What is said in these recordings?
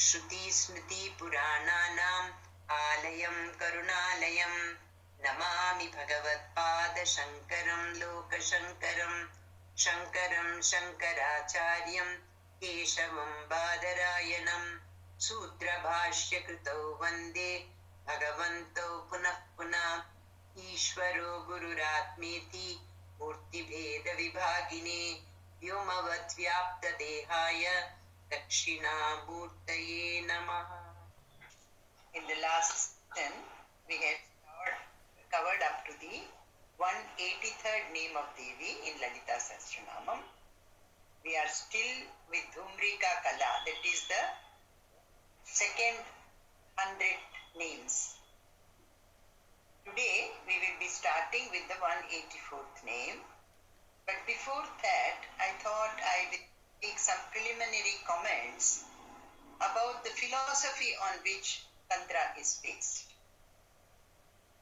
श्रुतिस्मृतिपुराणानाम् आलयं करुणालयं नमामि भगवत्पादशङ्करं लोकशङ्करं शङ्करं शङ्कराचार्यं केशवं बादरायणं सूत्रभाष्यकृतौ वन्दे भगवन्तौ पुनः पुनः ईश्वरो गुरुरात्मेति मूर्तिभेदविभागिने व्योमवद्व्याप्तदेहाय दक्षिणामूर्तये नमः. In the last session, we had covered up to the 183rd name of Devi in Lalita Sahasranamam. We are still with Dhumrika Kala, that is the second 100 names. Today, we will be starting with the 184th name. But before that, I thought I will make some preliminary comments about the philosophy on which Tantra is based.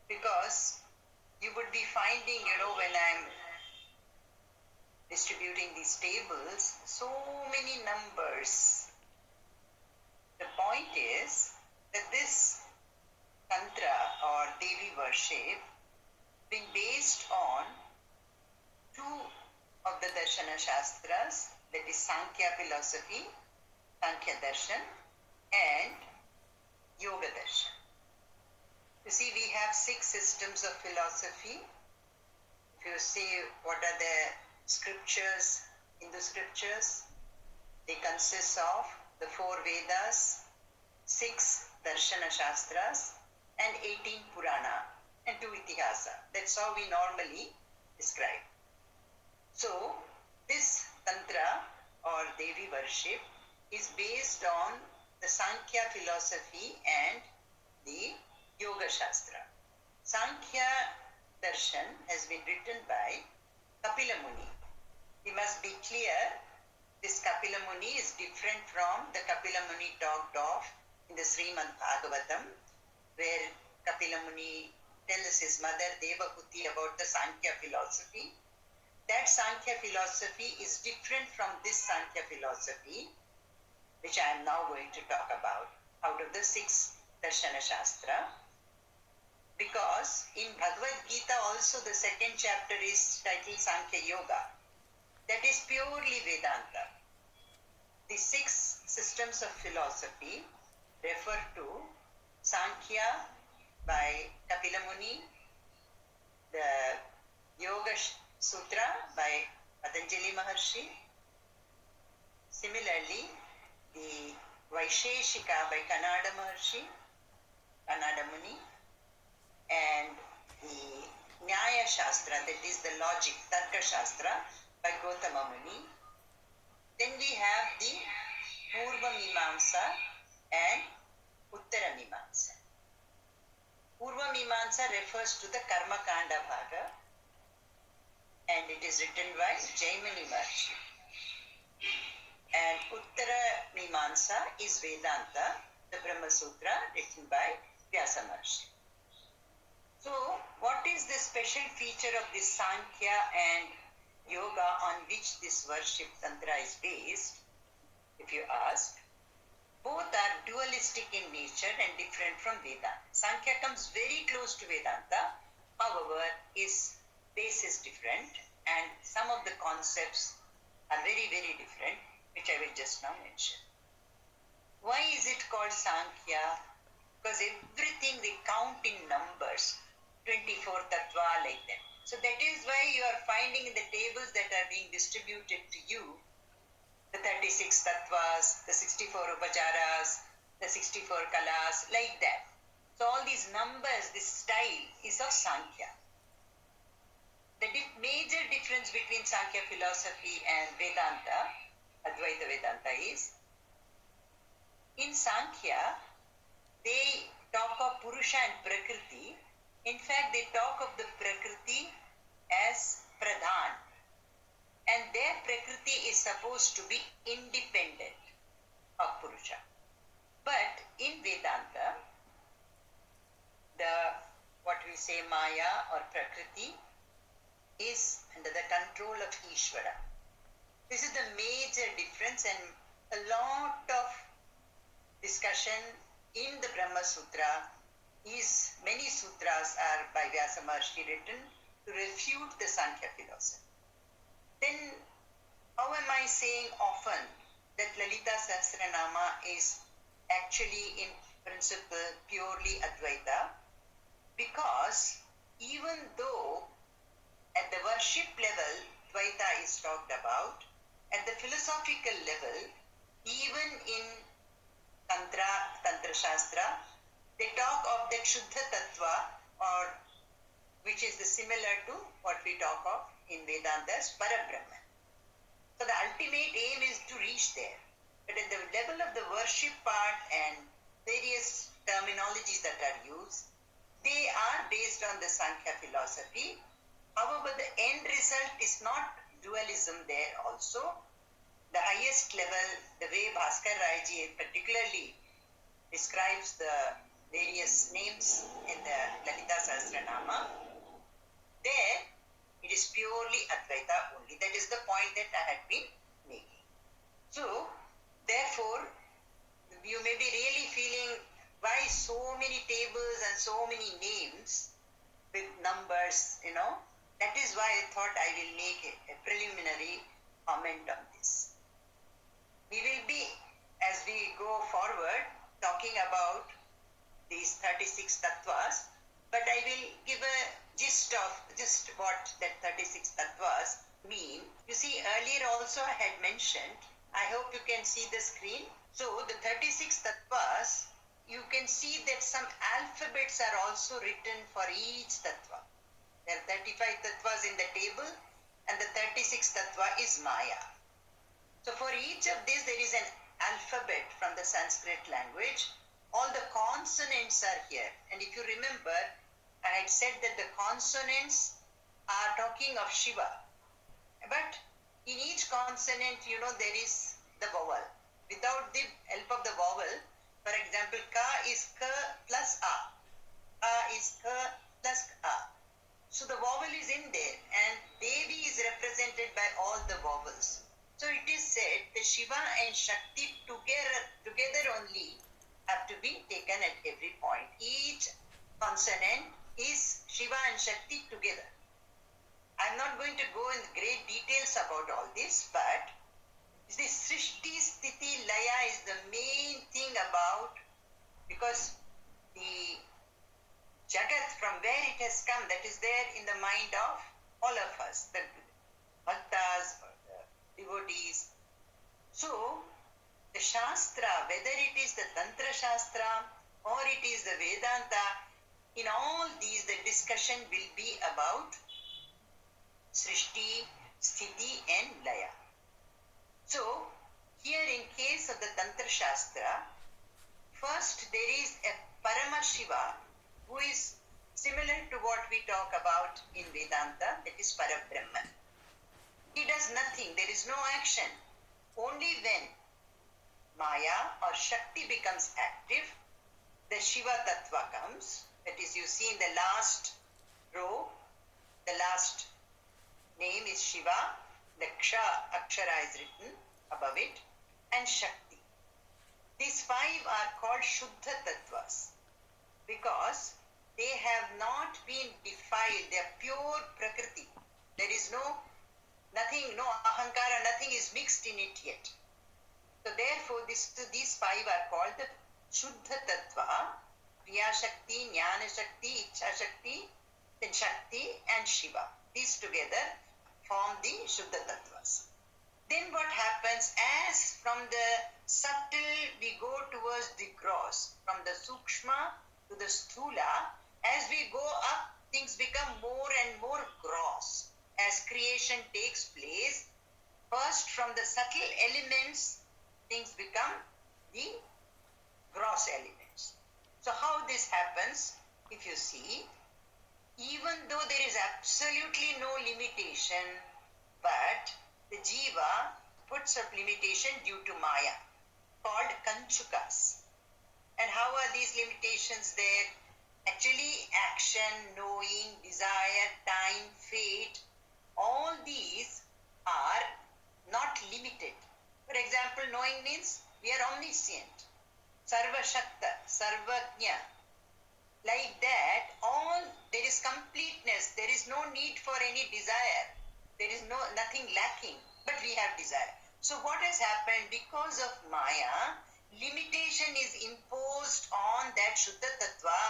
Because you would be finding, when I'm distributing these tables, so many numbers. The point is that this Tantra or Devi worship being based on two of the Darshana Shastras, that is Sankhya philosophy, Sankhya Darshan, and Yoga Darshan. You see, we have 6 systems of philosophy. If you see what are the scriptures, Hindu scriptures, they consist of the 4 Vedas, 6 Darshana Shastras, and 18 Purana, and 2 Itihasa. That's how we normally describe. So, this Tantra or Devi worship is based on the Sankhya philosophy and the Yoga Shastra. Sankhya Darshan has been written by Kapila Muni. We must be clear, this Kapila Muni is different from the Kapila Muni talked of in the Srimad Bhagavatam, where Kapila Muni tells his mother Devahuti about the Sankhya philosophy. That Sankhya philosophy is different from this Sankhya philosophy, which I am now going to talk about, out of the 6 Darshana Shastra. Because in Bhagavad Gita also the second chapter is titled Sankhya Yoga. That is purely Vedanta. The 6 systems of philosophy refer to Sankhya by Kapila Muni, the Yoga Sutra by Patanjali Maharshi, similarly the Vaisheshika by Kanada Maharshi, Kanada Muni, and the Nyaya Shastra, that is the logic, Tarka Shastra by Gautama Muni. Then we have the Purva Mimamsa and Uttara Mimamsa. Purva Mimamsa refers to the Karma Kanda Bhaga, and it is written by Jaimini Maharshi. And Uttara Mimamsa is Vedanta, the Brahma Sutra written by Vyasa Maharshi. So, what is the special feature of this Sankhya and Yoga on which this worship Tantra is based? If you ask, both are dualistic in nature and different from Vedanta. Sankhya comes very close to Vedanta, however, its base is different and some of the concepts are very, very different, which I will just now mention. Why is it called Sankhya? Because everything they count in numbers, 24 tattva like that. So that is why you are finding in the tables that are being distributed to you, the 36 tattvas, the 64 upacharas, the 64 kalas, like that. So all these numbers, this style is of Sankhya. The major difference between Sankhya philosophy and Vedanta, Advaita Vedanta, is in Sankhya, they talk of Purusha and Prakriti. In fact, they talk of the Prakriti as Pradhan. And their Prakriti is supposed to be independent of Purusha. But in Vedanta, what we say Maya or Prakriti is under the control of— this is the major difference, and a lot of discussion in the Brahma Sutra is, many sutras are by Vyasa Maharshi written to refute the Sankhya philosophy. Then how am I saying often that Lalita Sahasranama is actually in principle purely Advaita? Because even though at the worship level Dvaita is talked about, at the philosophical level, even in Tantra Shastra, they talk of that Shuddha Tattva, or which is similar to what we talk of in Vedantas, Parabrahman. So the ultimate aim is to reach there. But at the level of the worship part and various terminologies that are used, they are based on the Sankhya philosophy. However, the end result is not dualism there also. The highest level, the way Bhaskar Raiji particularly describes the various names in the Lalita Sahasranama, there it is purely Advaita only. That is the point that I had been making. So, therefore, you may be really feeling why so many tables and so many names with numbers, That is why I thought I will make a preliminary comment on this. We will be, as we go forward, talking about these 36 tattvas, but I will give a gist of just what that 36 tattvas mean. You see, earlier also I had mentioned, I hope you can see the screen. So the 36 tattvas, you can see that some alphabets are also written for each tattva. There are 35 tattvas in the table, and the 36 tattva is Maya. So for each of these, there is an alphabet from the Sanskrit language. All the consonants are here. And if you remember, I had said that the consonants are talking of Shiva. But in each consonant, there is the vowel. Without the help of the vowel, for example, Ka is Ka plus A. A is Ka plus A. So the vowel is in there, and Devi is represented by all the vowels. So it is said that Shiva and Shakti together only have to be taken at every point. Each consonant is Shiva and Shakti together. I'm not going to go in great details about all this, but the Srishti Sthiti Laya is the main thing about, because the Jagat, from where it has come, that is there in the mind of all of us, the bhaktas, or the devotees. So, the Shastra, whether it is the Tantra Shastra or it is the Vedanta, in all these the discussion will be about Srishti, Sthiti and Laya. So, here in case of the Tantra Shastra, first there is a Paramashiva who is similar to what we talk about in Vedanta, that is Parabrahman. He does nothing, there is no action. Only when Maya or Shakti becomes active, the Shiva Tattva comes. That is, you see in the last row, the last name is Shiva, the Ksha Akshara is written above it, and Shakti. These five are called Shuddha Tattvas because they have not been defiled, they are pure Prakriti. There is nothing, no Ahankara, nothing is mixed in it yet. So therefore, these five are called the Shuddha Tattva, Kriya Shakti, Jnana Shakti, Ichha Shakti, then Shakti and Shiva. These together form the Shuddha Tattvas. Then what happens, as from the subtle we go towards the gross, from the Sukshma to the Sthula, as we go up, things become more and more gross. As creation takes place, first from the subtle elements, things become the gross elements. So how this happens, if you see, even though there is absolutely no limitation, but the Jiva puts up limitation due to Maya, called Kanchukas. And how are these limitations there? Actually, action, knowing, desire, time, fate, all these are not limited. For example, knowing means we are omniscient. Sarvashakta, Sarvajna. Like that, all there is completeness. There is no need for any desire. There is nothing lacking, but we have desire. So what has happened because of Maya, limitation is imposed on that Shuddha Tattva,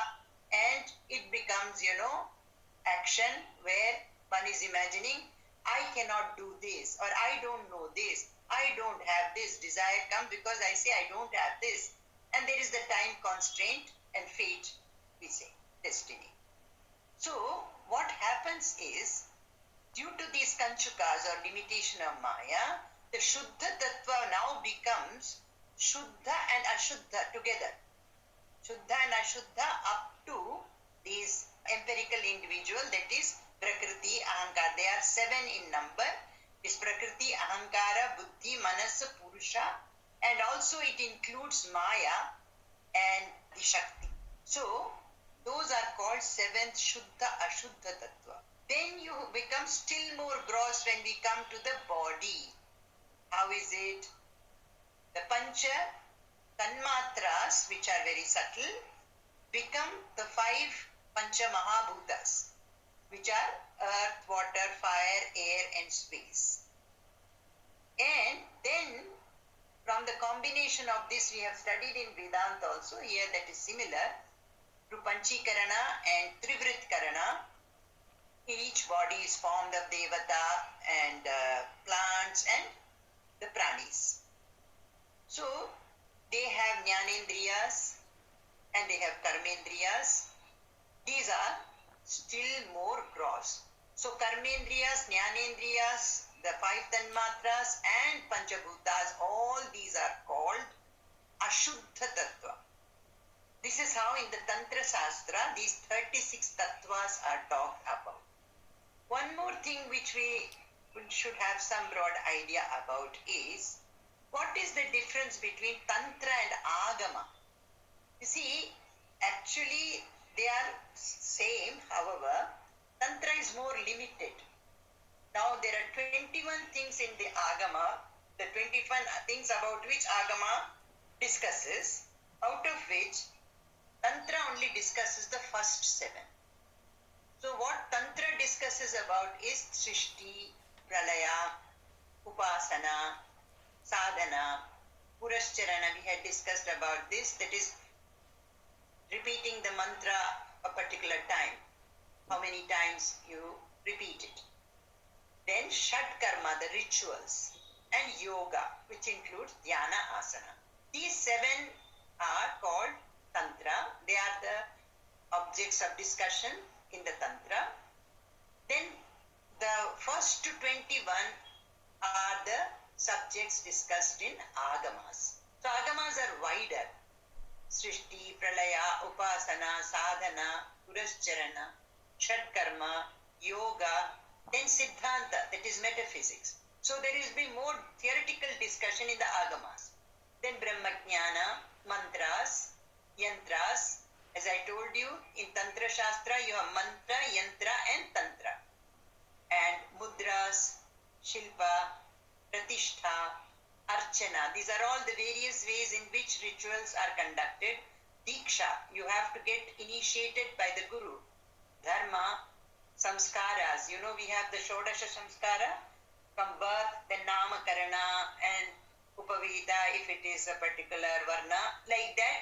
and it becomes, action where one is imagining, I cannot do this, or I don't know this, I don't have this. Desire comes because I say I don't have this. And there is the time constraint and fate, we say, destiny. So what happens is, due to these kanchukas or limitation of Maya, the Shuddha Tattva now becomes Shuddha and Ashuddha together. Shuddha and Ashuddha up to these empirical individual, that is Prakriti, Ahankara. They are 7 in number. This Prakriti, Ahankara, Buddhi, Manasa, Purusha, and also it includes Maya and the Shakti. So those are called 7th Shuddha Ashuddha Tattva. Then you become still more gross when we come to the body. How is it? The Pancha Tanmatras, which are very subtle, become the 5 Pancha Mahabhutas, which are earth, water, fire, air, and space. And then from the combination of this, we have studied in Vedanta also, here that is similar, to Panchikarana and Trivritkarana. Each body is formed of Devata and plants and the pranis. So they have Jnanendriyas and they have Karmendriyas. These are still more gross. So Karmendriyas, Jnanendriyas, the 5 Tanmatras and Panchabhutas, all these are called Ashuddha Tattva. This is how in the Tantra Shastra these 36 Tattvas are talked about. One more thing which we should have some broad idea about is, what is the difference between Tantra and Agama? You see, actually they are same, however, Tantra is more limited. Now there are 21 things in the Agama, the 21 things about which Agama discusses, out of which Tantra only discusses the first 7. So what Tantra discusses about is Srishti, Pralaya, Upasana, Sadhana, Purascharana. We had discussed about this, that is repeating the mantra a particular time, how many times you repeat it. Then Shat Karma, the rituals, and Yoga, which includes Dhyana Asana. These 7 are called Tantra. They are the objects of discussion in the Tantra. Then the first to 21 are the subjects discussed in Agamas. So Agamas are wider. Srishti, Pralaya, Upasana, Sadhana, Purascharana, Shatkarma, Yoga, then Siddhanta, that is metaphysics. So there will be more theoretical discussion in the Agamas. Then Brahmajnana, Mantras, Yantras. As I told you, in Tantra Shastra you have Mantra, Yantra and Tantra. And Mudras, Shilpa, Pratishtha, Archana. These are all the various ways in which rituals are conducted. Diksha, you have to get initiated by the Guru. Dharma, Samskaras. We have the Shodasha Samskara from birth, then Namakarana and Upavita if it is a particular Varna. Like that,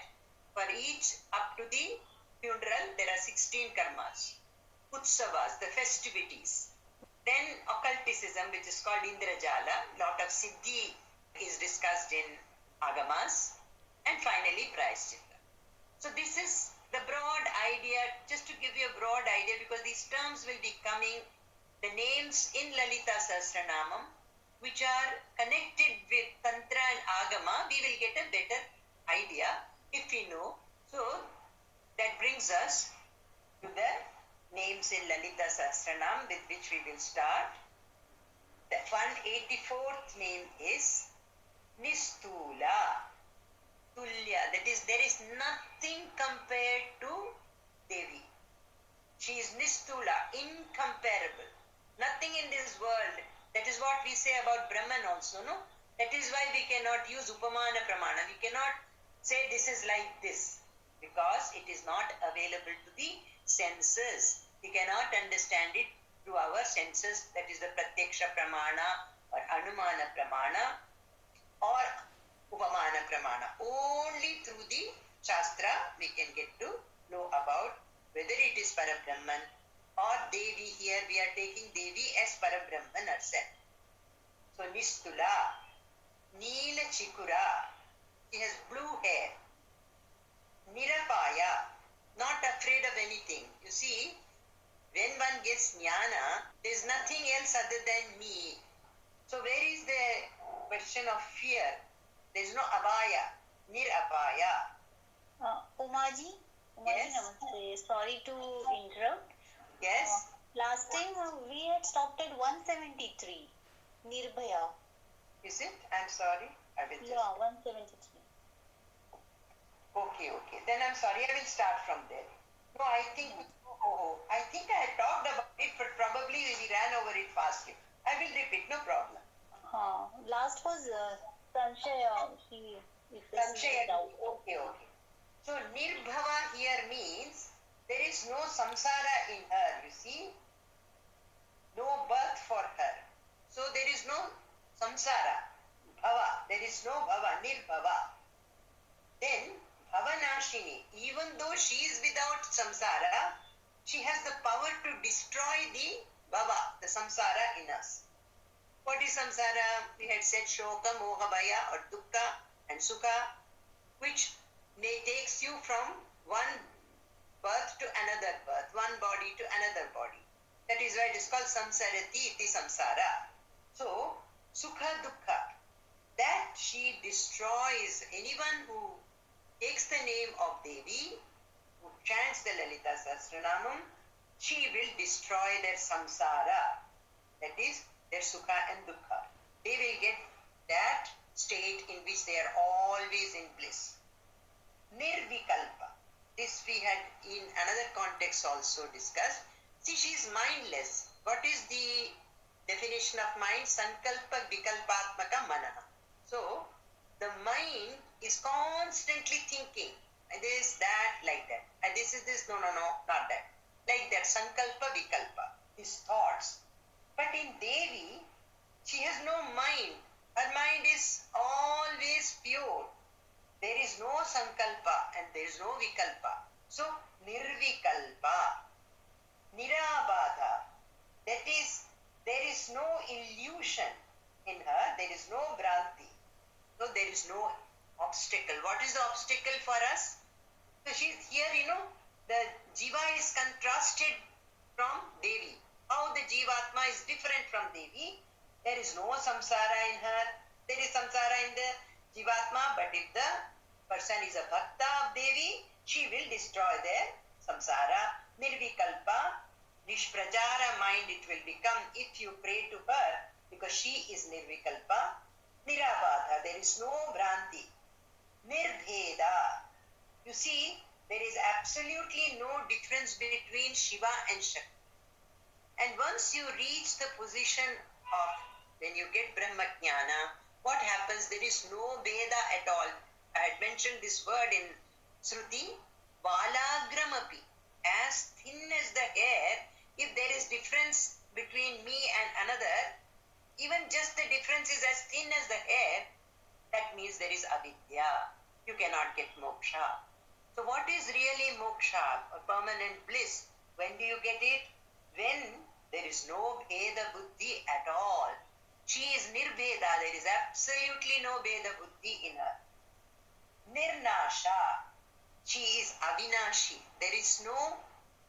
for each up to the funeral, there are 16 karmas. Utsavas, the festivities. Then occulticism, which is called Indrajala. Lot of Siddhi is discussed in Agamas. And finally, Prayaschitta. So this is the broad idea, just to give you a broad idea, because these terms will be coming, the names in Lalita Sahasranamam, which are connected with Tantra and Agama, we will get a better idea if we know. So that brings us to the names in Lalita Sahasranam with which we will start. The 184th name is Nistula. Tulya, that is, there is nothing compared to Devi. She is Nistula, incomparable. Nothing in this world. That is what we say about Brahman also, no? That is why we cannot use Upamana Pramana. We cannot say this is like this, because it is not available to the senses. We cannot understand it through our senses, that is the pratyaksha pramana or anumana pramana or upamana pramana. Only through the shastra we can get to know about whether it is Parabrahman or Devi. Here we are taking Devi as Parabrahman herself. So Nistula, Neela Chikura, she has blue hair. Nirapaya, not afraid of anything. You see, when one gets jnana, there is nothing else other than me. So where is the question of fear? There is no abhaya, nirabhaya. Umaji, Yes. Namaste. Sorry to interrupt. Yes. Last time we had stopped at 173. Nirbhaya. Is it? I'm sorry. I will just. Yeah, 173. Okay. Then I'm sorry. I will start from there. No, I think. I think I had talked about it, but probably we ran over it fast. I will repeat. No problem. Last was Sanshaya. Sanshaya. Okay. So Nirbhava here means there is no samsara in her, you see. No birth for her. So there is no samsara. Bhava. There is no bhava. Nirbhava. Then Bhavanashini. Even though she is without samsara, she has the power to destroy the bhava, the samsara in us. What is samsara? We had said shoka, moha, bhaya or dukkha and sukha, which takes you from one birth to another birth, one body to another body. That is why it is called samsarati iti samsara. So, sukha dukkha, that she destroys anyone who takes the name of Devi, who chants the Lalita Sahasranamam, she will destroy their samsara. That is their sukha and dukkha. They will get that state in which they are always in bliss. Nirvikalpa. This we had in another context also discussed. See, she is mindless. What is the definition of mind? Sankalpa vikalpatmaka manaha. So, the mind is constantly thinking. This, that, like that. And this is this, no, not that. Like that, sankalpa vikalpa. These thoughts. But in Devi, she has no mind. Her mind is always pure. There is no sankalpa and there is no vikalpa. So, nirvikalpa, nirabadha. That is, there is no illusion in her. There is no bhranti. So, there is no obstacle. What is the obstacle for us? So, she is here, the jiva is contrasted from Devi. How the jivatma is different from Devi. There is no samsara in her. There is samsara in the jivatma, but if the person is a bhakta of Devi, she will destroy their samsara. Nirvikalpa, nishprajara mind it will become if you pray to her, because she is nirvikalpa. Nirabadha, there is no bhranti. Nirbheda, you see, there is absolutely no difference between Shiva and Shakti. And once you reach the position of, when you get Brahma Jnana, what happens? There is no Veda at all. I had mentioned this word in Shruti, Valagramapi, as thin as the hair. If there is difference between me and another, even just the difference is as thin as the hair, that means there is avidya. You cannot get moksha. So what is really moksha, or permanent bliss? When do you get it? When there is no Veda Buddhi at all. She is Nirbheda. There is absolutely no Veda Buddhi in her. Nirnasha. She is Avinashi. There is no,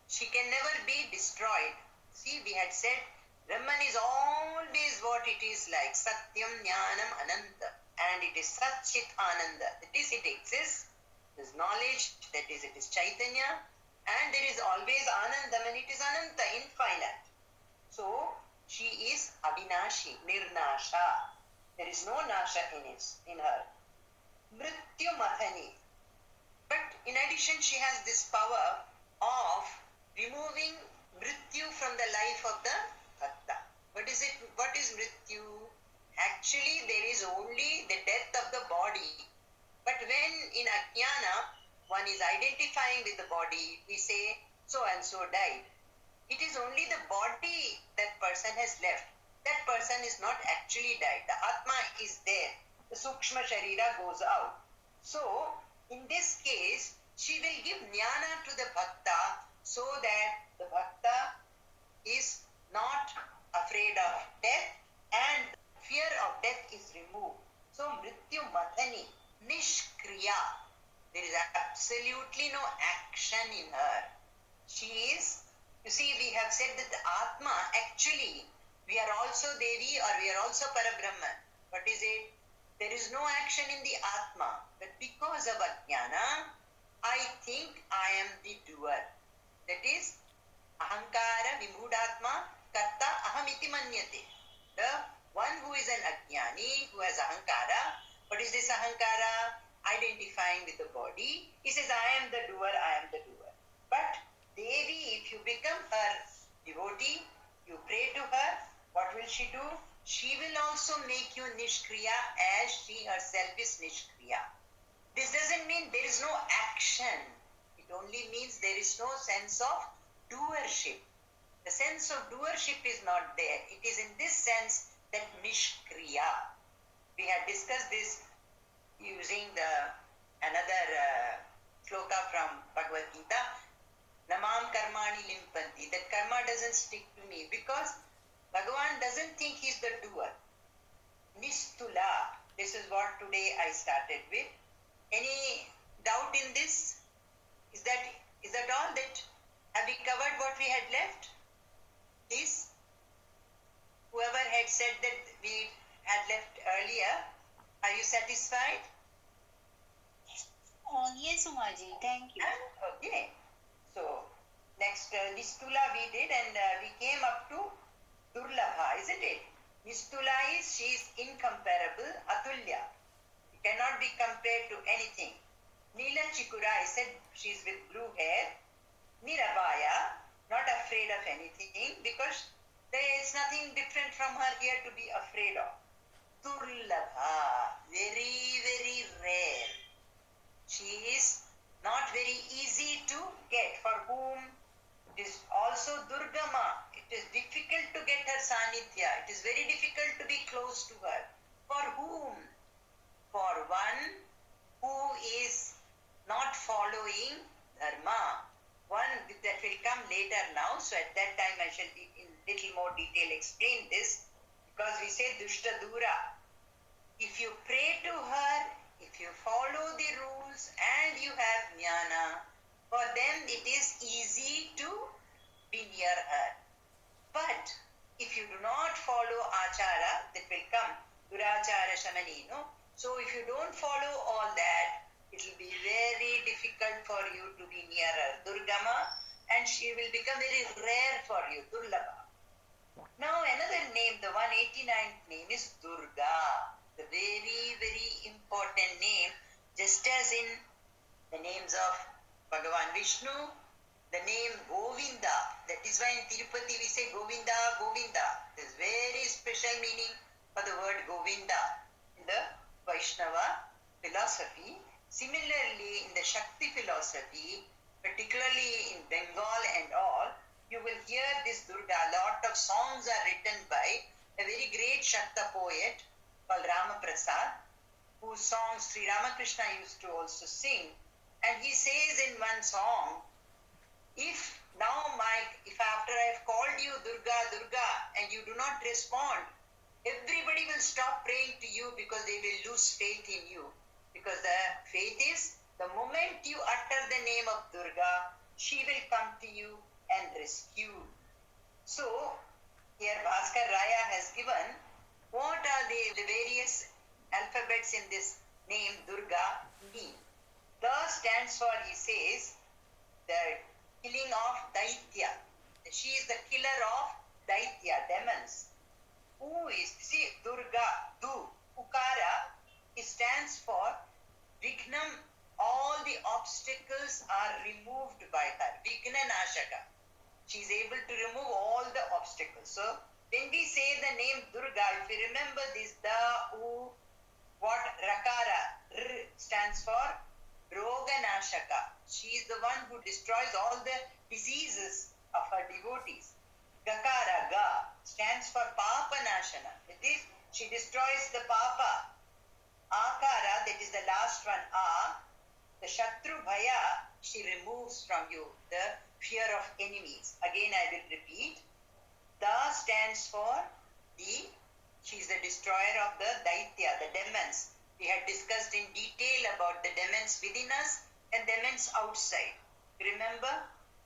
she can never be destroyed. See, we had said Brahman is always what it is like. Satyam Jnanam Ananta. And it is Satchit Ananda. That is, it exists. There is knowledge. That is, it is Chaitanya. And there is always Anandam, and it is Ananta, infinite. So, she is Avinashi, Nirnasha. There is no Nasha in her. Mrityu Mathani. But in addition, she has this power of removing Mrityu from the life of the Bhakta. What is it? What is Mrityu? Actually, there is only the death of the body. But when in Ajnana, one is identifying with the body, we say so and so died. It is only the body that person has left. That person is not actually died. The Atma is there. The Sukshma Sharira goes out. So, in this case, she will give jnana to the Bhakta so that the Bhakta is not afraid of death and fear of death is removed. So, Mrityu Mathani, Nishkriya. There is absolutely no action in her. She is, you see, we have said that the Atma, actually, we are also Devi or we are also Parabrahman. What is it? There is no action in the Atma. But because of Ajnana, I think I am the doer. That is, Ahankara Vimudhatma Karta Ahamiti Manyate. The one who is an Ajnani, who has Ahankara, what is this Ahankara? Identifying with the body. He says, I am the doer, I am the doer. But Devi, if you become her devotee, you pray to her, what will she do? She will also make you Nishkriya as she herself is Nishkriya. This doesn't mean there is no action. It only means there is no sense of doership. The sense of doership is not there. It is in this sense that Nishkriya. We had discussed this using another shloka from Bhagavad Gita. Namam karmani limpanti. That karma doesn't stick to me because Bhagavan doesn't think he's the doer. Nistula. This is what today I started with. Any doubt in this? Is that all? That have we covered what we had left? Please. Whoever had said that we had left earlier, are you satisfied? Yes, Umaji, thank you. Okay. So, next Nistula we did and we came up to Durlabha, isn't it? Nistula is, she is incomparable, Atulya. Cannot be compared to anything. Neela Chikura, I said she's with blue hair. Nirabhaya, not afraid of anything because there is nothing different from her here to be afraid of. Durlabha, very, very rare. She is not very easy to get. For whom it is also Durgama. It is difficult to get her Sanithya. It is very difficult to be close to her. For whom? For one who is not following dharma. One that will come later now. So at that time I shall in little more detail explain this. Because we say Dushta Dura. If you pray to her, if you follow the rules and you have jnana, for them it is easy to be near her. But if you do not follow achara, that will come, durachara shamanino. So if you don't follow all that, it will be very difficult for you to be near her, Durgama, and she will become very rare for you, Durlabha. Now another name, the 189th name is Durga. The very, very important name, just as in the names of Bhagavan Vishnu, the name Govinda. That is why in Tirupati we say Govinda, Govinda. There is very special meaning for the word Govinda in the Vaishnava philosophy. Similarly, in the Shakti philosophy, particularly in Bengal and all, you will hear this Durga. A lot of songs are written by a very great Shakta poet called Rama Prasad, whose songs Sri Ramakrishna used to also sing. And he says in one song, if after I have called you Durga, Durga, and you do not respond, everybody will stop praying to you because they will lose faith in you. Because the faith is, the moment you utter the name of Durga, she will come to you and rescue. So, here Bhaskar Raya has given what are the various alphabets in this name Durga mean. The stands for, he says, the killing of Daitya. She is the killer of Daitya, demons. Who is, see, Durga, Du, Ukara, it stands for Vignam, all the obstacles are removed by her. Vigna Nashaka. She is able to remove all the obstacles. So, when we say the name Durga, if you remember this, Da, U, what, Rakara, R stands for Roganashaka. She is the one who destroys all the diseases of her devotees. Gakara, Ga, stands for Papa Nashana. That is, she destroys the Papa. Akara, that is the last one, A, the Shatru Bhaya, she removes from you the fear of enemies. Again, I will repeat. Da stands for the, she is the destroyer of the Daitya, the demons. We had discussed in detail about the demons within us and demons outside. Remember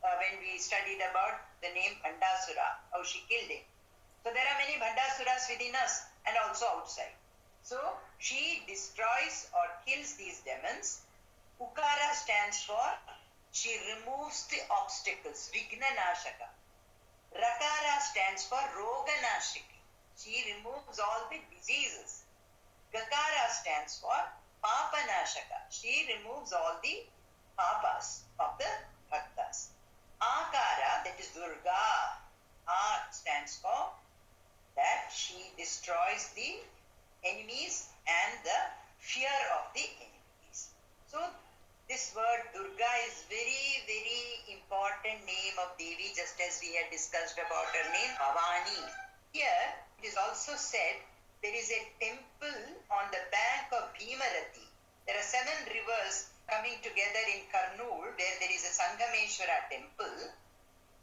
when we studied about the name Bhandasura, how she killed him. So there are many Bhandasuras within us and also outside. So she destroys or kills these demons. Ukara stands for she removes the obstacles, Vignanashaka. Rakara stands for Roganashiki. She removes all the diseases. Gakara stands for Papanashaka. She removes all the papas of the bhaktas. Akara, that is Durga. A stands for that she destroys the enemies and the fear of the enemies. So this word Durga is very, very important name of Devi, just as we had discussed about her name Bhavani. Here it is also said there is a temple on the bank of Bhimarati. There are 7 rivers coming together in Kurnool where there is a Sangameshwara temple,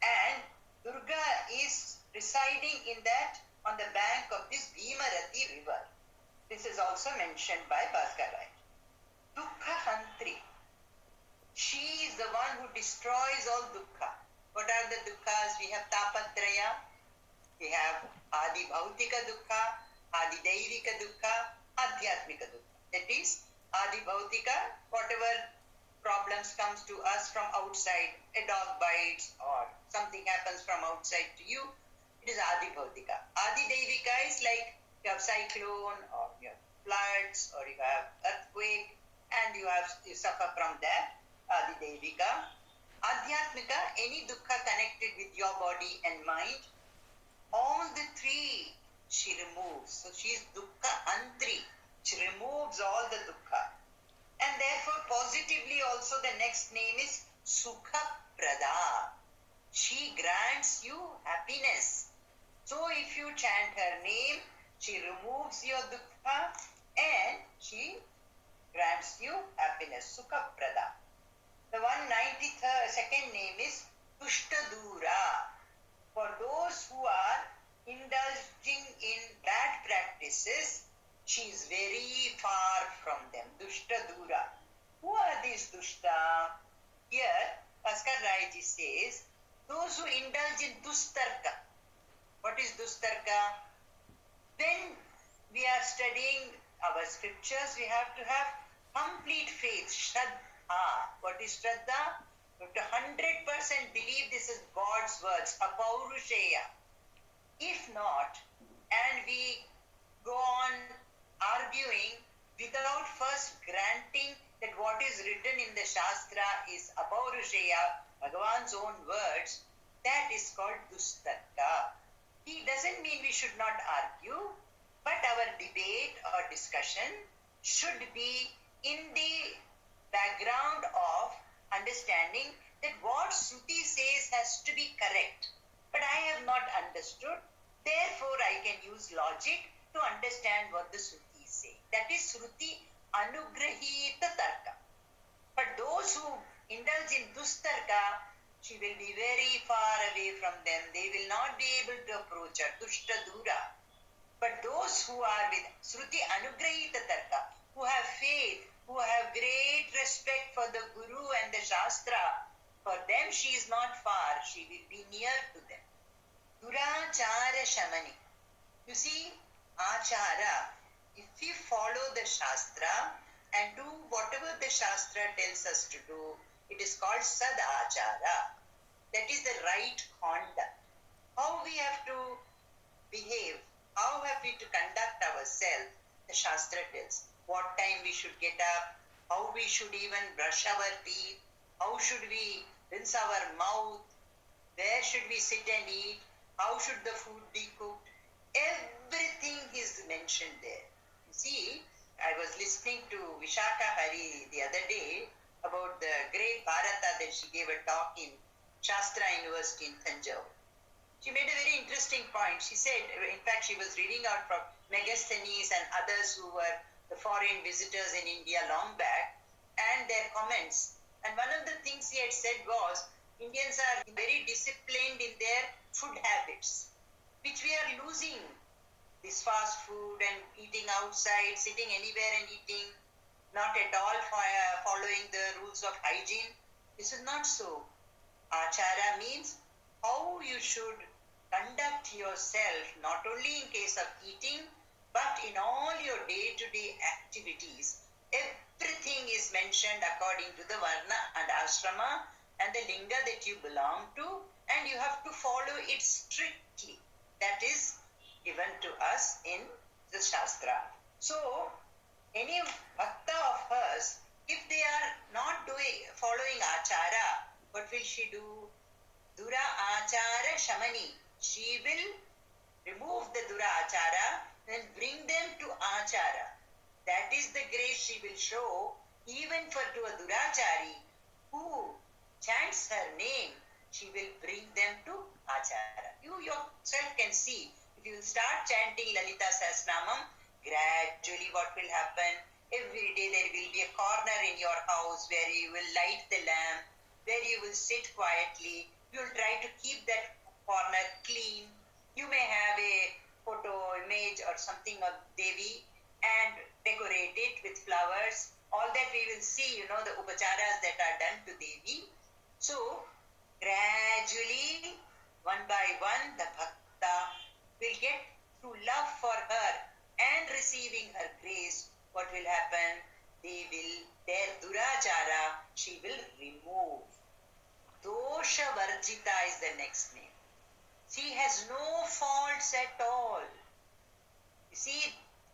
and Durga is residing in that on the bank of this Bhimarati river. This is also mentioned by Bhaskar Rai. Dukkha Hantri. She is the one who destroys all dukkha. What are the dukkhas? We have Tapatraya, we have Adi Bhautika dukkha, Adi Daivika dukkha, Adhyatmika dukkha. That is, Adi Bhautika, whatever problems comes to us from outside, a dog bites or something happens from outside to you, it is Adi Bhautika. Adi Daivika is like you have cyclone or you have floods or you have earthquake and you suffer from that. Adi Devika. Adhyatmika, any dukkha connected with your body and mind, all the 3 she removes. So she is dukkha antri. She removes all the dukkha. And therefore positively also the next name is Sukha Prada. She grants you happiness. So if you chant her name, she removes your dukkha and she grants you happiness. Sukha Prada. The 192nd name is Tushtadura. For those who are indulging in bad practices, she is very far from them. Dushtadura. Who are these Dushta? Here, Bhaskar Rai ji says, those who indulge in Dustarka. What is Dustarka? When we are studying our scriptures, we have to have complete faith, Shraddha. What is Shraddha? You have to 100% believe this is God's words, Apaurusheya. If not, and we go on arguing without first granting that what is written in the Shastra is Apaurusheya, Bhagavan's own words, that is called Dustarka. It doesn't mean we should not argue, but our debate or discussion should be in the background of understanding that what Shruti says has to be correct. But I have not understood, therefore I can use logic to understand what the Shruti say. That is Shruti Anugrahita Tarka. But those who indulge in Dustarka, she will be very far away from them. They will not be able to approach her. Dushta Dura. But those who are with Shruti Anugrahita Tarka, who have faith, who have great respect for the Guru and the Shastra, for them she is not far, she will be near to them. Durachara Shamani. You see, Achara, if we follow the Shastra and do whatever the Shastra tells us to do, it is called Sadachara. That is the right conduct. How we have to behave, how have we to conduct ourselves, the Shastra tells. What time we should get up, how we should even brush our teeth, how should we rinse our mouth, where should we sit and eat, how should the food be cooked. Everything is mentioned there. You see, I was listening to Vishaka Hari the other day about the great Bharata that she gave a talk in Shastra University in Tanjore. She made a very interesting point. She said, in fact, she was reading out from Megasthenes and others who were the foreign visitors in India long back and their comments. And one of the things he had said was, Indians are very disciplined in their food habits, which we are losing. This fast food and eating outside, sitting anywhere and eating, not at all following the rules of hygiene. This is not so. Achara means how you should conduct yourself, not only in case of eating, but in all your day-to-day activities. Everything is mentioned according to the varna and ashrama and the linga that you belong to, and you have to follow it strictly. That is given to us in the Shastra. So, any bhakta of hers, if they are not following achara, what will she do? Dura achara shamani. She will remove the dura achara and bring them to achara. That is the grace she will show even to a durachari who chants her name. She will bring them to achara. You yourself can see. If you start chanting Lalita Sahasranamam, gradually what will happen? Every day there will be a corner in your house where you will light the lamp, where you will sit quietly. You will try to keep that corner clean. You may have a photo, image or something of Devi and decorate it with flowers. All that we will see, the upacharas that are done to Devi. So, gradually, one by one, the bhakta will get through love for her and receiving her grace. What will happen? Their durachara, she will remove. Dosha Varjita is the next name. She has no faults at all. You see,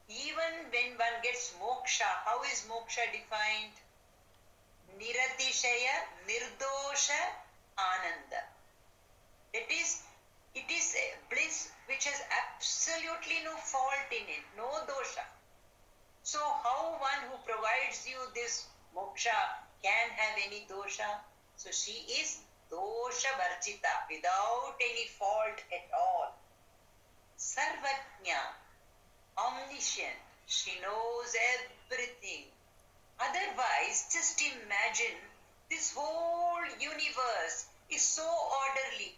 even when one gets moksha, how is moksha defined? Niratishaya Nirdosha Ananda. That is, it is a bliss which has absolutely no fault in it, no dosha. So how one who provides you this moksha can have any dosha? So she is dosha varjita, without any fault at all. Sarvajna, omniscient, she knows everything. Otherwise, just imagine this whole universe is so orderly.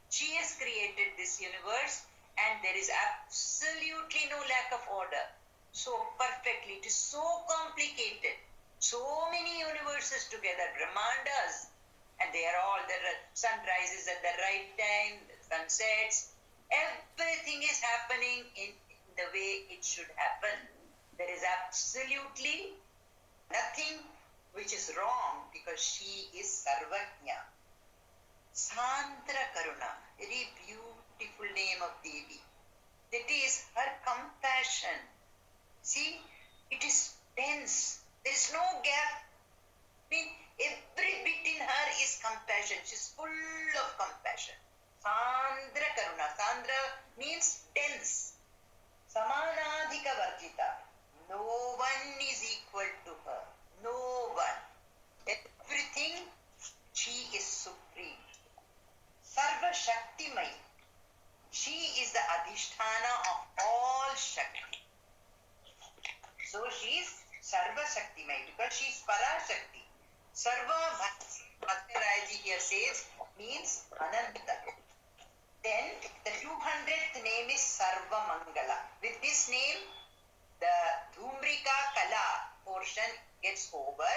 She has created this universe and there is absolutely no lack of order. So perfectly, it is so complicated. So many universes together, Brahmandas, and they are all, the sun rises at the right time, the sun sets. Everything is happening in the way it should happen. There is absolutely nothing which is wrong because she is Sarvajna. Sandra Karuna, very beautiful name of Devi. That is her compassion. See, it is dense. There is no gap. I mean, every bit in her is compassion. She is full of compassion. Sandra Karuna. Sandra means dense. Samanadhika Varjita. No one is equal to her. No one. Everything, she is supreme. Sarva Shaktimai. She is the Adhisthana of all Shakti. So she is Sarva Shaktimai because she is Parashakti. Sarva Bhattarayaji here says means Ananta. Then the 200th name is Sarva Mangala. With this name, the Dhumrika Kala portion gets over.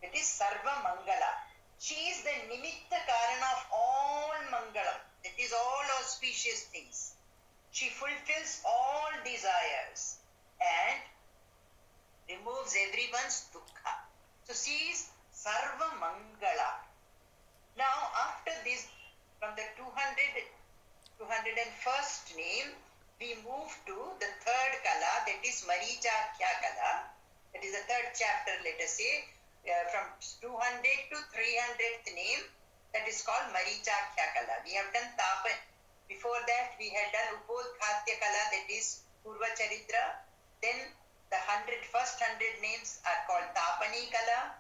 It is Sarva Mangala. She is the Nimitta Karana of all Mangalam. That is all auspicious things. She fulfills all desires and removes everyone's dukkha. So she is Sarva Mangala. Now after this, from the 201st name, we move to the third kala, that is Marichakhya Kala. That is the third chapter, let us say, from 200 to 300th name, that is called Marichakhya Kala. We have done Tapan. Before that, we had done Upodghatya Kala, that is Purva Charitra. Then The first 100 names are called Tapani Kala.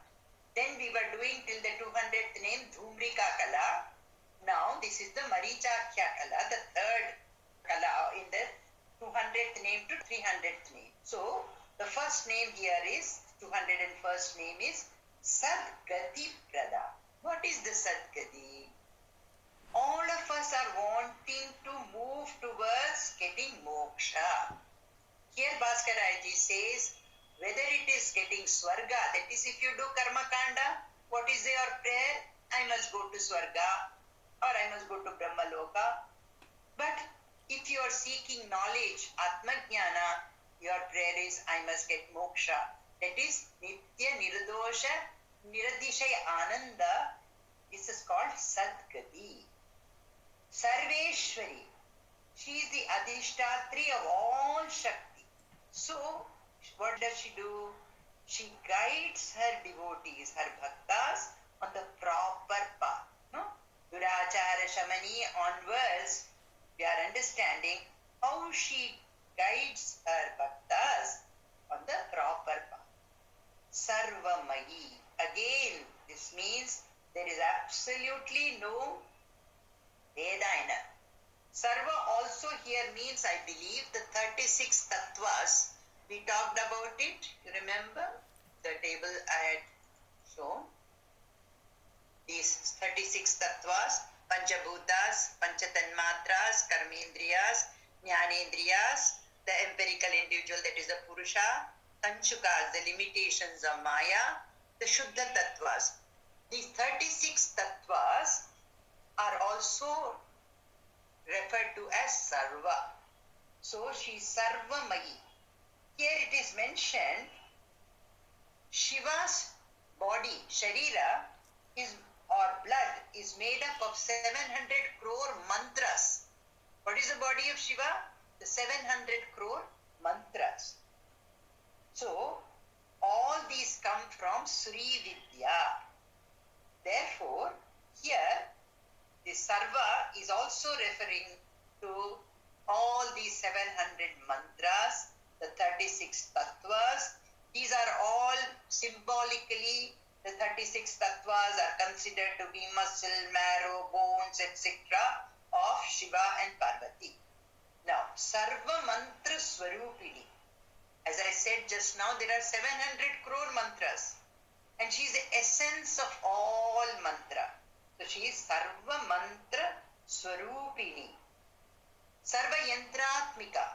Then we were doing till the 200th name Dhumrika Kala. Now this is the Marichakhya Kala, the third Kala in the 200th name to 300th name. So the first name here is 201st name is Sadgati Prada. What is the Sadgati? All of us are wanting to move towards getting moksha. Here Bhaskaraji says, whether it is getting Swarga, that is if you do Karma Kanda, what is your prayer? I must go to Swarga or I must go to Brahmaloka. But if you are seeking knowledge, Atma Jnana, your prayer is, I must get moksha. That is Nitya Nirdosha Niradishaya Ananda. This is called Sadgati. Sarveshwari. She is the Adhishtatri of all Shakti. So, what does she do? She guides her devotees, her bhaktas, on the proper path. No? Durachara Shamani onwards, we are understanding how she guides her bhaktas on the proper path. Sarvamayi. Again, this means there is absolutely no Veda in her. Sarva also here means, I believe, the 36 tattvas. We talked about it, you remember? The table I had shown. These 36 tattvas, Panchabhutas, Panchatanmatras, Karmendriyas, Jnanendriyas, the empirical individual, that is the Purusha, Kanchukas, the limitations of Maya, the Shuddha tattvas. These 36 tattvas are also referred to as Sarva. So she is Sarvamayi. Here it is mentioned Shiva's body, Sharira, or blood is made up of 700 crore mantras. What is the body of Shiva? The 700 crore mantras. So all these come from Sri Vidya. Therefore, here the Sarva is also referring to all these 700 mantras, the 36 tattvas. These are all symbolically, the 36 tattvas are considered to be muscle, marrow, bones, etc. of Shiva and Parvati. Now, Sarva Mantra Swarupini. As I said just now, there are 700 crore mantras. And she is the essence of all mantra. So she is Sarva Mantra Swarupini. Sarva Yantratmika.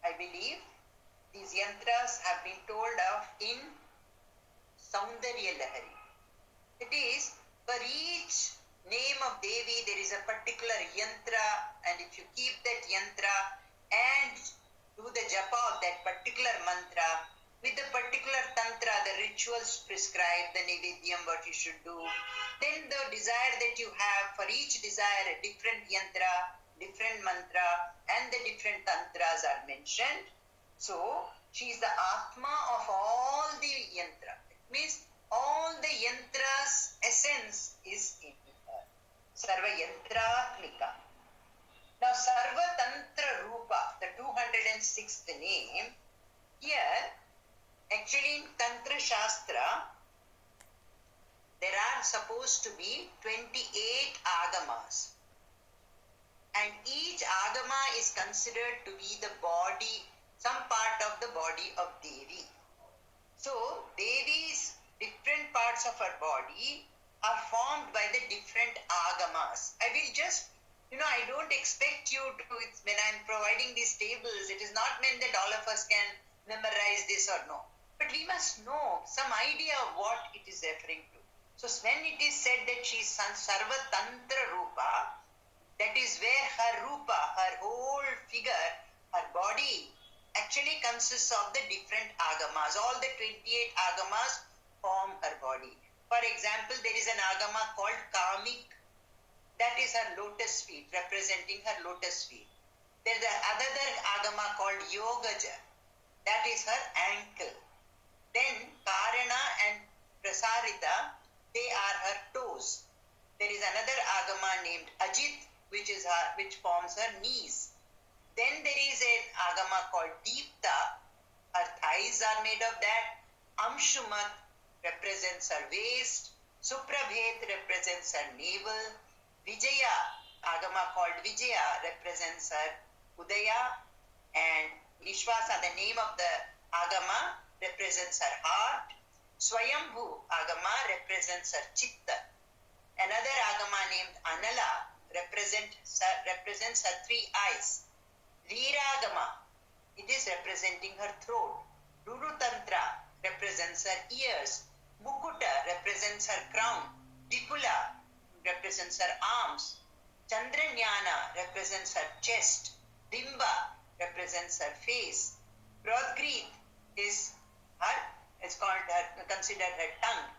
I believe these yantras have been told of in Saundarya Lahari. It is for each name of Devi there is a particular yantra, and if you keep that yantra and do the japa of that particular mantra with the particular tantra, the rituals prescribed, the nivedyam what you should do, then the desire that you have, for each desire a different yantra, different mantra, and the different tantras are mentioned. So she is the Atma of all the yantra. It means all the yantras' essence is in her. Sarva Yantratmika. Now Sarva Tantra Rupa, the 206th name, here actually in Tantra Shastra there are supposed to be 28 agamas. And each agama is considered to be the body, some part of the body of Devi. So, Devi's different parts of her body are formed by the different agamas. I will just, I don't expect you to, when I'm providing these tables, it is not meant that all of us can memorize this or no. But we must know some idea of what it is referring to. So, when it is said that she is Sarva Tantra Rupa, that is where her rupa, her whole figure, her body actually consists of the different agamas. All the 28 agamas form her body. For example, there is an agama called Kamik. That is her lotus feet, representing her lotus feet. There is another agama called Yogaja. That is her ankle. Then Karana and Prasarita, they are her toes. There is another agama named Ajit, which forms her knees. Then there is an agama called Deepta, Her thighs are made of that. Amshumat represents her waist. Suprabhet represents her navel. Vijaya, Agama called Vijaya, represents her Udaya. And Vishwasa, the name of the Agama, represents her heart. Swayambhu Agama represents her Chitta. Another Agama named Anala represents her three eyes. Veeragama, it is representing her throat. Rurutantra represents her ears. Mukuta represents her crown. Dipula represents her arms. Chandranyana represents her chest. Dimba represents her face. Prodgrit is considered her tongue.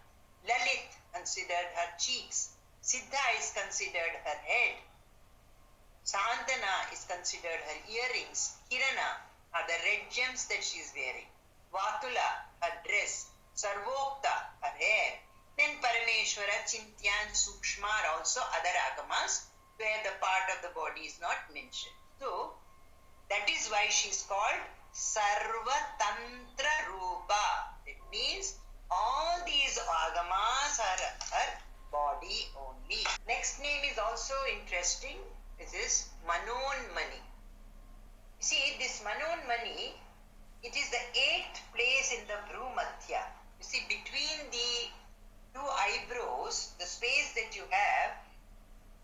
Lalit considered her cheeks. Siddha is considered her head. Santana is considered her earrings. Kirana are the red gems that she is wearing. Vatula, her dress. Sarvokta, her hair. Then Parameshwara, Chintyan, Sukshma are also other agamas where the part of the body is not mentioned. So, that is why she is called Sarva Tantra Rupa. It means all these agamas are her body only. Next name is also interesting. This is Manonmani. See, this Manonmani, it is the 8th place in the Bhrumatya. You see, between the two eyebrows, the space that you have,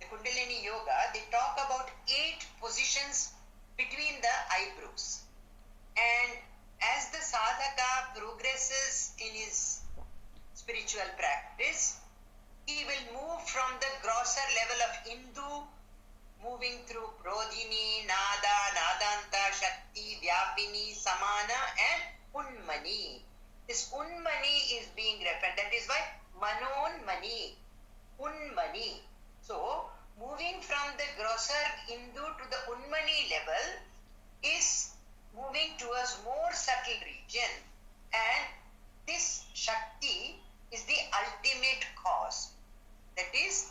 the Kundalini Yoga, they talk about 8 positions between the eyebrows. And as the sadhaka progresses in his spiritual practice, he will move from the grosser level of Hindu, moving through Prodhini, Nada, Nadanta, Shakti, Vyapini, Samana and Unmani. This Unmani is being referred, that is why Manonmani, Unmani. So, moving from the grosser Hindu to the Unmani level is moving towards more subtle region, and this Shakti is the ultimate cause. That is,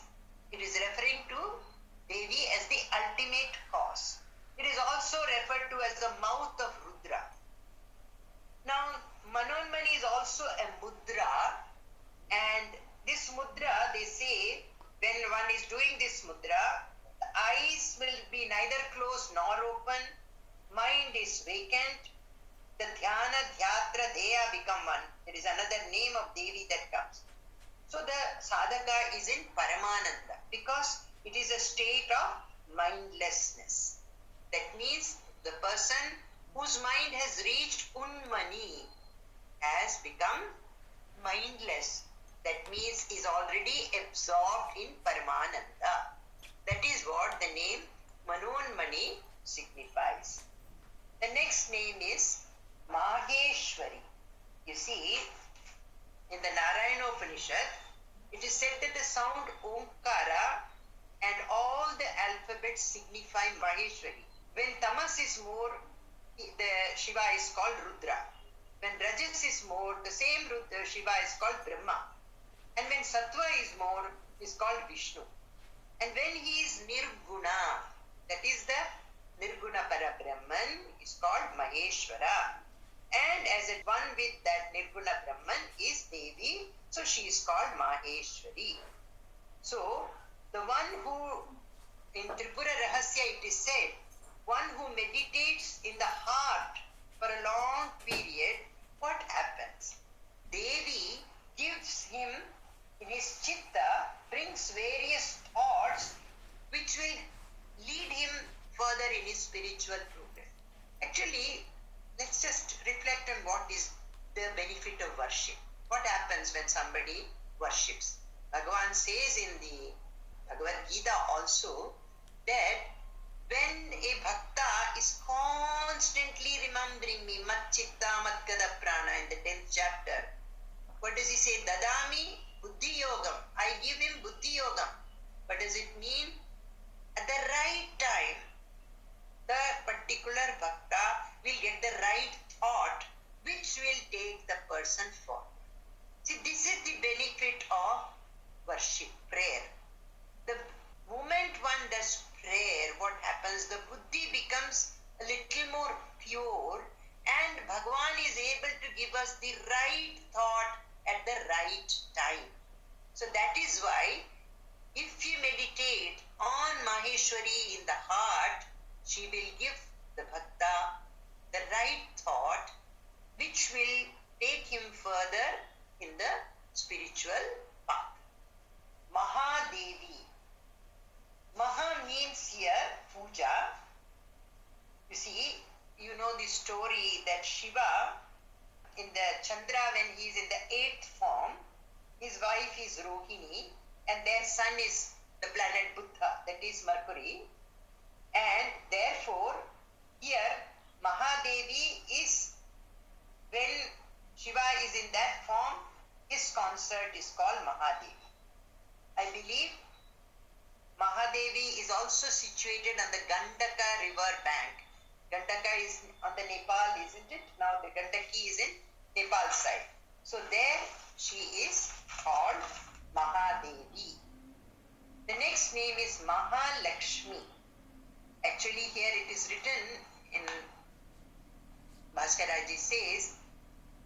it is referring to Devi as the ultimate cause. It is also referred to as the mouth of Rudra. Now, Manonmani is also a mudra, and this mudra, they say, when one is doing this mudra, the eyes will be neither closed nor open, mind is vacant, the dhyana, dhyatra, deya become one. There is another name of Devi that comes. So the sadhaka is in Paramananda because it is a state of mindlessness. That means the person whose mind has reached Unmani has become mindless. That means is already absorbed in Paramananda. That is what the name Manonmani signifies. The next name is Maheshwari. You see, in the Narayana Upanishad, it is said that the sound Omkara and all the alphabets signify Maheshwari. When Tamas is more, the Shiva is called Rudra. When Rajas is more, the same Rudra, Shiva is called Brahma. And when Sattva is more, is called Vishnu. And when he is Nirguna, that is the Nirguna Parabrahman, is called Maheshwara. And as it one with that Nirguna Brahman is Devi, so she is called Maheshwari. So, the one who, in Tripura Rahasya it is said, one who meditates in the heart for a long period, what happens? Devi gives him, in his chitta, brings various thoughts which will lead him further in his spiritual progress. Actually, let's just reflect on what is the benefit of worship. What happens when somebody worships? Bhagavan says in the Bhagavad Gita also that when a bhakta is constantly remembering me, mat chitta mat gada prana, in the 10th chapter, what does he say? Dadami buddhi yogam. I give him buddhi yogam. What does it mean? At the right time, the particular bhakta will get the right thought which will take the person forward. See, this is the benefit of worship, prayer. The moment one does prayer, what happens? The buddhi becomes a little more pure and Bhagavan is So that is why if you meditate on Maheshwari in the heart, she will give the bhakta the right thought which will take him further in the spiritual path. Mahadevi. Maha means here puja. You see, you know the story that Shiva in the Chandra, when he is in the 8th form, his wife is Rohini and their son is the planet Buddha, that is Mercury. And therefore, here Mahadevi is, when Shiva is in that form, his consort is called Mahadevi. I believe Mahadevi is also situated on the Gandaka river bank. Gandaka is on the Nepal, isn't it? Now the Gandaki is in Nepal side. So there she is called Mahadevi. The next name is Mahalakshmi. Actually here it is written in Bhaskaraji says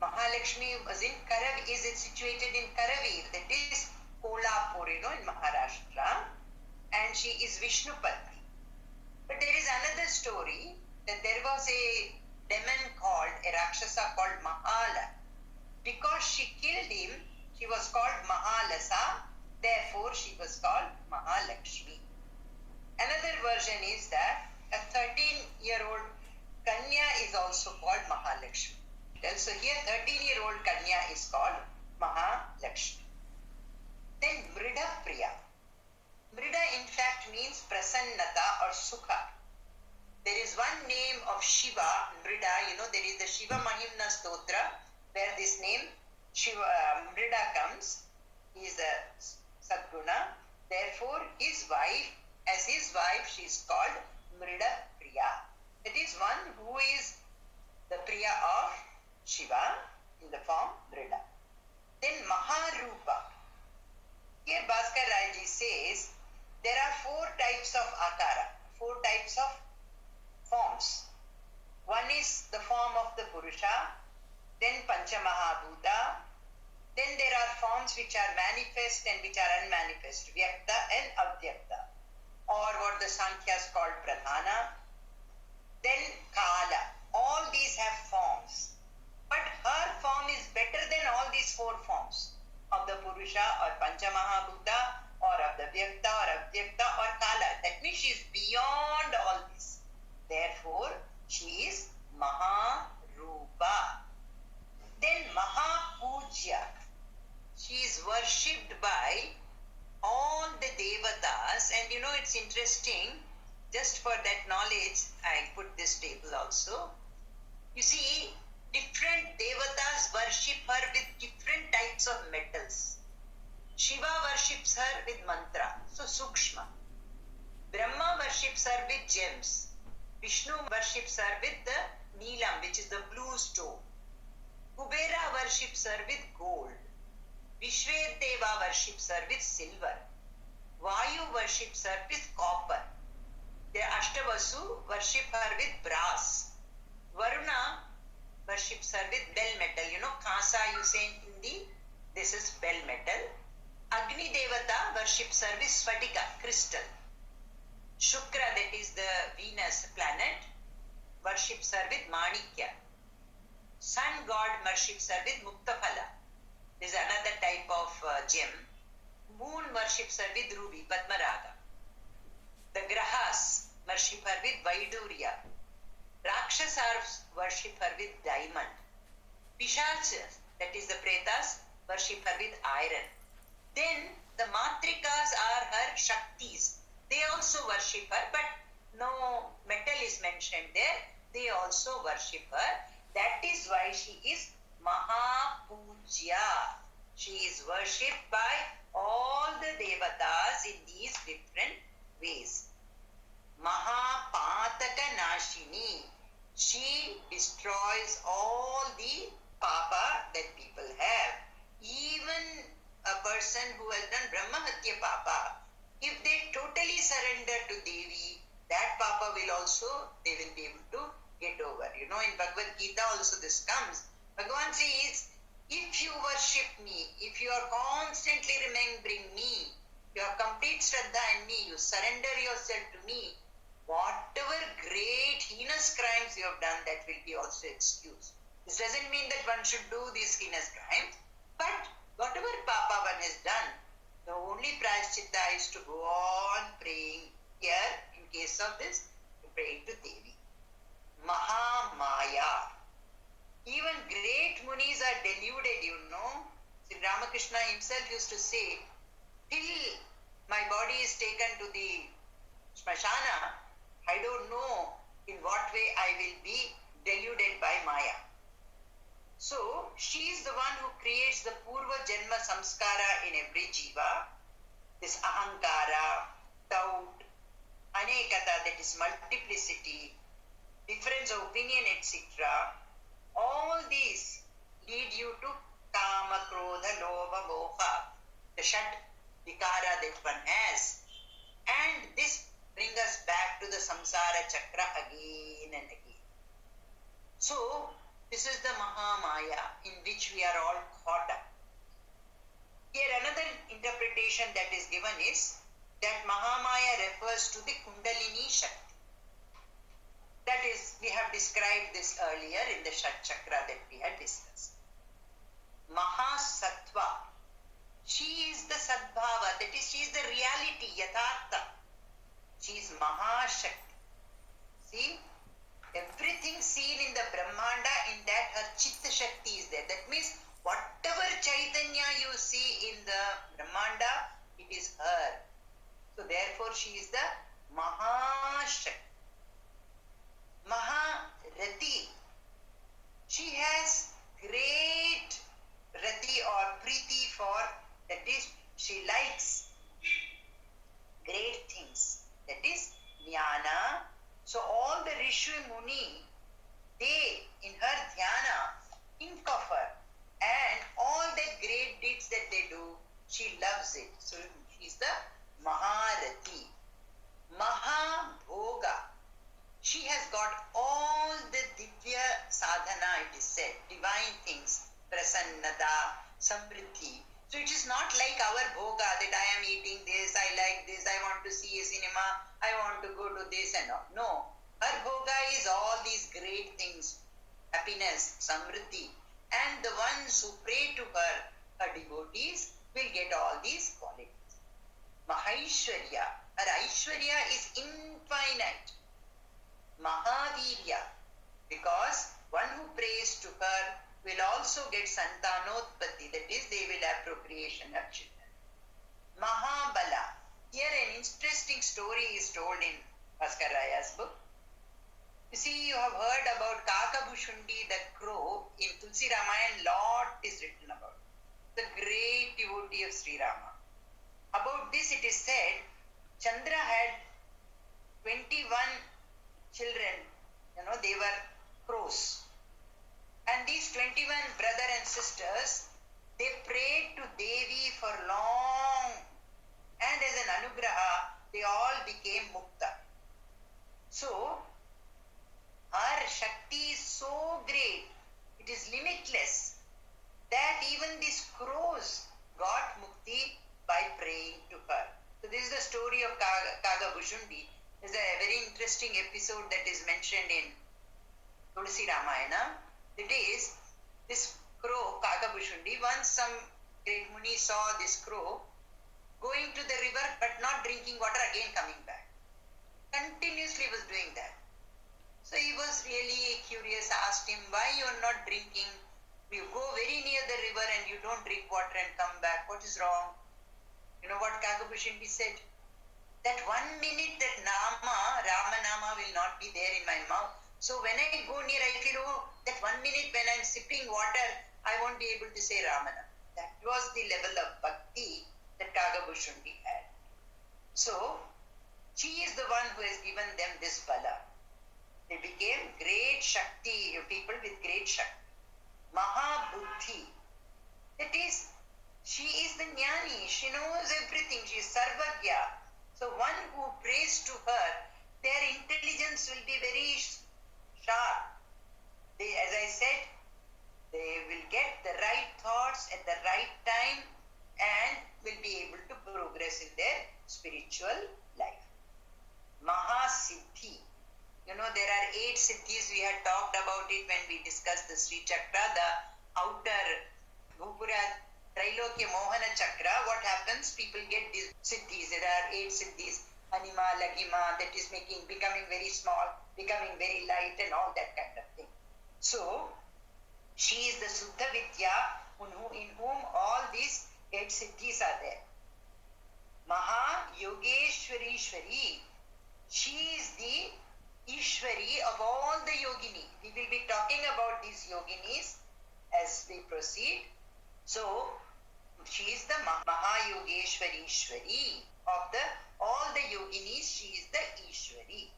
Mahalakshmi was in Karavi, is it situated in Karavi, that is Kolhapur, in Maharashtra, and she is Vishnupati. But there is another story that there was a demon called, a Rakshasa called Mahala. Because she killed him, she was called Mahalasa, therefore she was called Mahalakshmi. Another version is that a 13-year-old Kanya is also called Mahalakshmi. So here 13-year-old Kanya is called Mahalakshmi. Then Mrida Priya. Mrida in fact means Prasannata or Sukha. There is one name of Shiva, Mrida, there is the Shiva Mahimna Stotra where this name Shiva, Mrida comes. He is a Sadguna. Therefore his wife, as his wife, she is called Mrida Priya. That is one who is the Priya of Shiva in the form Mrida. Then Maharupa. Here Bhaskar Raji says there are 4 types of akara, 4 types of forms. One is the form of the Purusha, then Panchamahabhuta, then there are forms which are manifest and which are unmanifest, Vyakta and Avyakta, or what the Sankhya's called Pradhana. Then Kala. All these have forms. But her form is better than all these 4 forms of the Purusha or Panchamahabhuta or of the Vyakta or Avyakta or Kala. That means she is beyond all this. Therefore, she is Maharupa. Then Mahapujya. She is worshipped by all the devatas, and it's interesting, just for that knowledge I put this table also. You see, different devatas worship her with different types of metals. Shiva worships her with mantra, so Sukshma. Brahma worships her with gems. Vishnu worships her with the Neelam, which is the blue stone. Kubera worships her with gold. Vishvedeva worships her with silver. Vayu worships her with copper. The Ashtavasu worship her with brass. Varuna worships her with bell metal. Kasa you say in Hindi, this is bell metal. Agni Devata worships her with Svatika, crystal. Shukra, that is the Venus planet, worships her with Manikya. Sun god worships her with Muktaphala. This is another type of gem. Moon worships her with ruby, Padmaraga. The Grahas worship her with Vaidurya. Rakshasas worship her with diamond. Pishachas, that is the Pretas, worship her with iron. Then the Matrikas are her Shaktis. They also worship her, but no metal is mentioned there. They also worship her. That is why she is Mahapujya. She is worshipped by all the devatas in these different ways. Mahapataka Nashini. She destroys all the papa that people have. Even a person who has done Brahmahatya papa, if they totally surrender to Devi, that papa will also, they will be able to get over. In Bhagavad Gita also this comes. Bhagavan says, If you worship me, if you are constantly remembering me, you have complete Shraddha in me, you surrender yourself to me, whatever great heinous crimes you have done, that will be also excused. This doesn't mean that one should do these heinous crimes, but whatever papa one has done, the only prayaschitta is to go on praying. Here, in case of this, praying to Devi. Mahamaya. Even great munis are deluded, you know. Sri Ramakrishna himself used to say, till my body is taken to the Smashana, I don't know in what way I will be deluded by Maya. So, she is the one who creates the Purva Janma Samskara in every jiva. This Ahankara, doubt, Anekata, that is multiplicity, difference of opinion, etc. All these lead you to Kama, Krodha, Lobha, Moha, the Shat Vikara that one has. And this brings us back to the Samsara Chakra again and again. So, this is the Mahamaya in which we are all caught up. Here another interpretation that is given is that Mahamaya refers to the Kundalini Shakti. That is, we have described this earlier in the Shat Chakra that we had discussed. Mahasattva. She is the Sadbhava, that is, she is the reality, Yathartha. She is Mahashakti. See, everything seen in the Brahmanda, in that her Chitta Shakti is there. That means, whatever Chaitanya you see in the Brahmanda, it is her. So, therefore, she is the Mahashakti. Maharati. She has great rati or priti for, that is, she likes great things. That is jnana. So all the Rishi Muni, they in her dhyana think of her, and all the great deeds that they do, she loves it. So she is the Maharati. Mahabhoga. She has got all the divya sadhana, it is said, divine things, prasannata, samriddhi. So it is not like our bhoga that I am eating this, I like this, I want to see a cinema, I want to go to this and all. No, her bhoga is all these great things, happiness, samriddhi. And the ones who pray to her, her devotees, will get all these qualities. Mahaishwarya. Her Aishwarya is infinite. Mahavirya, because one who prays to her will also get santanotpatti, that is, they will have procreation of children. Mahabala. Here an interesting story is told in Bhaskar Raya's book. You see, you have heard about Kakabhushundi, the crow. In Tulsi Ramayana, lot is written about. The great devotee of Sri Rama. About this it is said, Chandra had 21 children, they were crows. And these 21 brother and sisters, they prayed to Devi for long. And as an anugraha, they all became mukta. So, her Shakti is so great, it is limitless, that even these crows got mukti by praying to her. So, this is the story of Kakabhushundi. There's a very interesting episode that is mentioned in Tulsi Ramayana. It is this crow, Kakabhushundi. Once some great muni saw this crow going to the river but not drinking water, again coming back. Continuously was doing that. So he was really curious, asked him, why you are not drinking? You go very near the river and you don't drink water and come back. What is wrong? You know what Kakabhushundi said? That 1 minute that Rama Nama will not be there in my mouth. So when I go near, I feel, that 1 minute when I'm sipping water, I won't be able to say Ramana. That was the level of bhakti that Kakabhushundi had. So, she is the one who has given them this bala. They became great Shakti, people with great Shakti. Mahabuddhi. That is, she is the Jnani. She knows everything. She is Sarvagya. So one who prays to her, their intelligence will be very sharp. As I said, they will get the right thoughts at the right time and will be able to progress in their spiritual life. Mahasiddhi. You know, there are 8 siddhis. We had talked about it when we discussed the Sri Chakra, the outer Bhupura Trailokya Mohana Chakra. What happens? People get these siddhis. There are 8 siddhis. Anima, Lagima, that is becoming very small, becoming very light, and all that kind of thing. So, she is the Suddha Vidya in whom all these 8 siddhis are there. Maha Yogeshwari Shwari. She is the Ishwari of all the yogini. We will be talking about these yoginis as we proceed. So, she is the Mahayogeshwari Ishwari of all the yoginis. She is the Ishwari.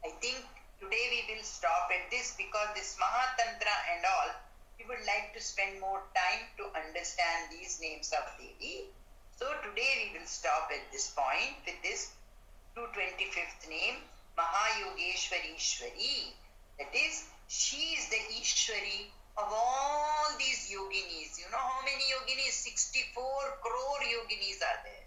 I think today we will stop at this because this Mahatantra and all, we would like to spend more time to understand these names of Devi. So today we will stop at this point with this 225th name, Mahayogeshwari Ishwari. That is, she is the Ishwari of all these yoginis. You know how many yoginis? 64 crore yoginis are there.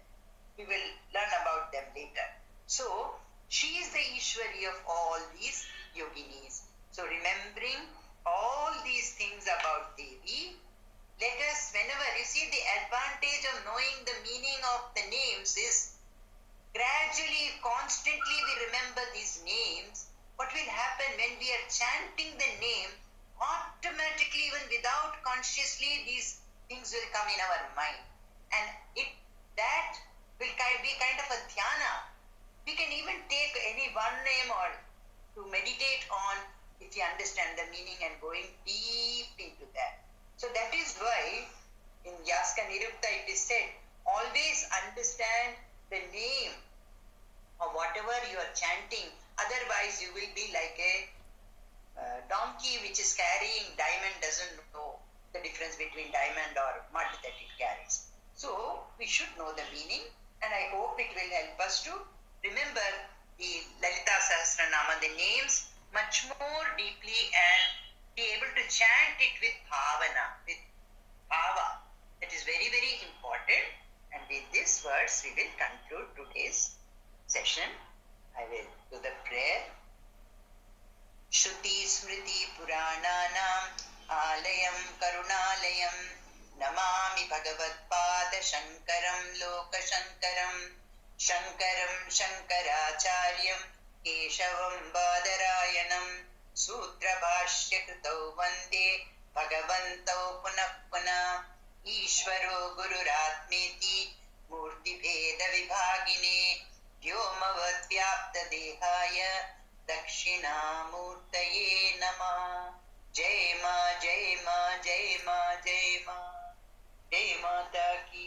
We will learn about them later. So, she is the Ishwari of all these yoginis. So, remembering all these things about Devi, let us, whenever you see the advantage of knowing the meaning of the names is gradually, constantly we remember these names. What will happen when we are chanting the name, automatically, even without consciously, these things will come in our mind. And that will be kind of a dhyana. We can even take any one name or to meditate on if you understand the meaning and going deep into that. So that is why in Yaska Nirupta it is said, always understand the name of whatever you are chanting. Otherwise you will be like a donkey which is carrying diamond, doesn't know the difference between diamond or mud that it carries. So we should know the meaning, and I hope it will help us to remember the Lalita Sahasranama, the names, much more deeply and be able to chant it with bhavana, with bhava. That is very, very important. And with these words, we will conclude today's session. I will do the prayer. Shruti Smriti Purananam Alayam Karunalayam Namami Bhagavatpada Shankaram Lokashankaram Shankaram Shankaracharyam Keshavam Badarayanam Sutra Bhashya Kritau Vande Bhagavantau Punah Punah Ishvaro Gururatmeti Murti Bheda Vibhagine Vyomavad Vyapta Dehaya Dakshinamurtaye Namah. Jai Ma, Jai Ma, Jai Ma, Jai Ma. Jai Mata ki